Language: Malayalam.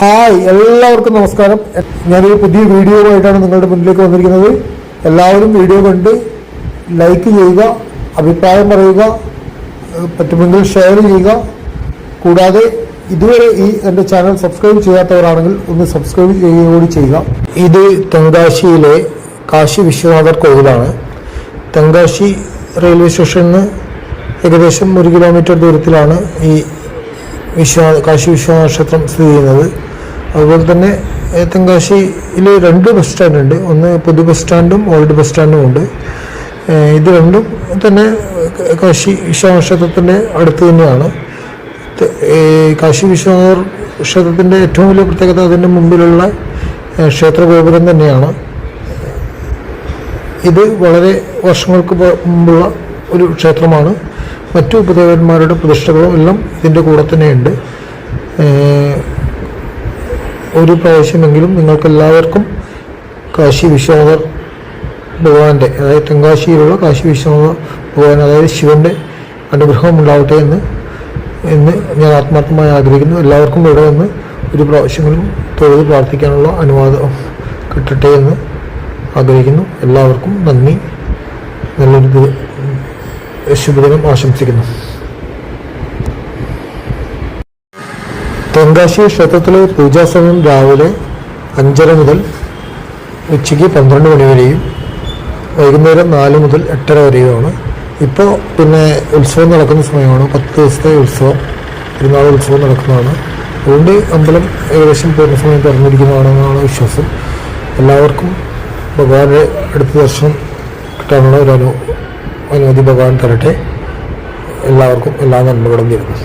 ഹായ്, എല്ലാവർക്കും നമസ്കാരം. ഞാനൊരു പുതിയ വീഡിയോ ആയിട്ടാണ് നിങ്ങളുടെ മുന്നിലേക്ക് വന്നിരിക്കുന്നത്. എല്ലാവരും വീഡിയോ കണ്ട് ലൈക്ക് ചെയ്യുക, അഭിപ്രായം പറയുക, പറ്റുമെങ്കിൽ ഷെയർ ചെയ്യുക. കൂടാതെ ഇതുവരെ എൻ്റെ ചാനൽ സബ്സ്ക്രൈബ് ചെയ്യാത്തവരാണെങ്കിൽ ഒന്ന് സബ്സ്ക്രൈബ് ചെയ്യുകയോടി ചെയ്യുക. ഇത് തെങ്കാശിയിലെ കാശി വിശ്വനാഥർ കോവിലാണ്. തെങ്കാശി റെയിൽവേ സ്റ്റേഷനിൽ നിന്ന് ഏകദേശം 1 കിലോമീറ്റർ ദൂരത്തിലാണ് ഈ കാശി വിശ്വനാഥ ക്ഷേത്രം സ്ഥിതി ചെയ്യുന്നത്. അതുപോലെ തന്നെ തെങ്കാശിയിൽ 2 ബസ് സ്റ്റാൻഡ് ഉണ്ട്. ഒന്ന് പുതു ബസ് സ്റ്റാൻഡും ഓൾഡ് ബസ് സ്റ്റാൻഡും ഉണ്ട്. ഇത് രണ്ടും തന്നെ കാശി വിശ്വനാഥ ക്ഷേത്രത്തിൻ്റെ അടുത്ത് തന്നെയാണ്. കാശി വിശ്വനാഥ ക്ഷേത്രത്തിൻ്റെ ഏറ്റവും വലിയ പ്രത്യേകത അതിൻ്റെ മുമ്പിലുള്ള ക്ഷേത്രഗോപുരം തന്നെയാണ്. ഇത് വളരെ വർഷങ്ങൾക്ക് മുമ്പുള്ള ഒരു ക്ഷേത്രമാണ്. മറ്റു ഉപദേവന്മാരുടെ പ്രതിഷ്ഠകളും എല്ലാം ഇതിൻ്റെ കൂടെ തന്നെയുണ്ട്. ഒരു പ്രാവശ്യമെങ്കിലും നിങ്ങൾക്കെല്ലാവർക്കും കാശി വിശ്വനാഥ ഭഗവാന്റെ, അതായത് തെങ്കാശിയിലുള്ള കാശി വിശ്വനാഥ ഭഗവാൻ, അതായത് ശിവന്റെ അനുഗ്രഹം ഉണ്ടാവട്ടെ എന്ന് ഞാൻ ആത്മാർത്ഥമായി ആഗ്രഹിക്കുന്നു. എല്ലാവർക്കും ഇവിടെ വന്ന് ഒരു പ്രാവശ്യമെങ്കിലും തൊഴുത് പ്രാർത്ഥിക്കാനുള്ള അനുവാദം കിട്ടട്ടെ എന്ന് ആഗ്രഹിക്കുന്നു. എല്ലാവർക്കും നന്ദി. നല്ലൊരു ശുഭദിനം ആശംസിക്കുന്നു. തെങ്കാശി ക്ഷേത്രത്തിലെ പൂജാ സമയം രാവിലെ 5:30 മുതൽ ഉച്ചയ്ക്ക് 12 മണി വരെയും വൈകുന്നേരം 4 മുതൽ 8:30 വരെയുമാണ്. ഇപ്പോൾ പിന്നെ ഉത്സവം നടക്കുന്ന സമയമാണ്. 10 ദിവസത്തെ ഉത്സവം, പെരുന്നാൾ ഉത്സവം നടക്കുന്നതാണ്. അതുകൊണ്ട് അമ്പലം ഏകദേശം പൂർണ്ണ സമയം തുറന്നിരിക്കുന്നതാണെന്നാണ് വിശ്വാസം. എല്ലാവർക്കും ഭഗവാന്റെ അടുത്ത ദർശനം കിട്ടാനുള്ള ഒരു അനുമതി ഭഗവാൻ തരട്ടെ. എല്ലാവർക്കും എല്ലാ നന്മകളും നേരുന്നു.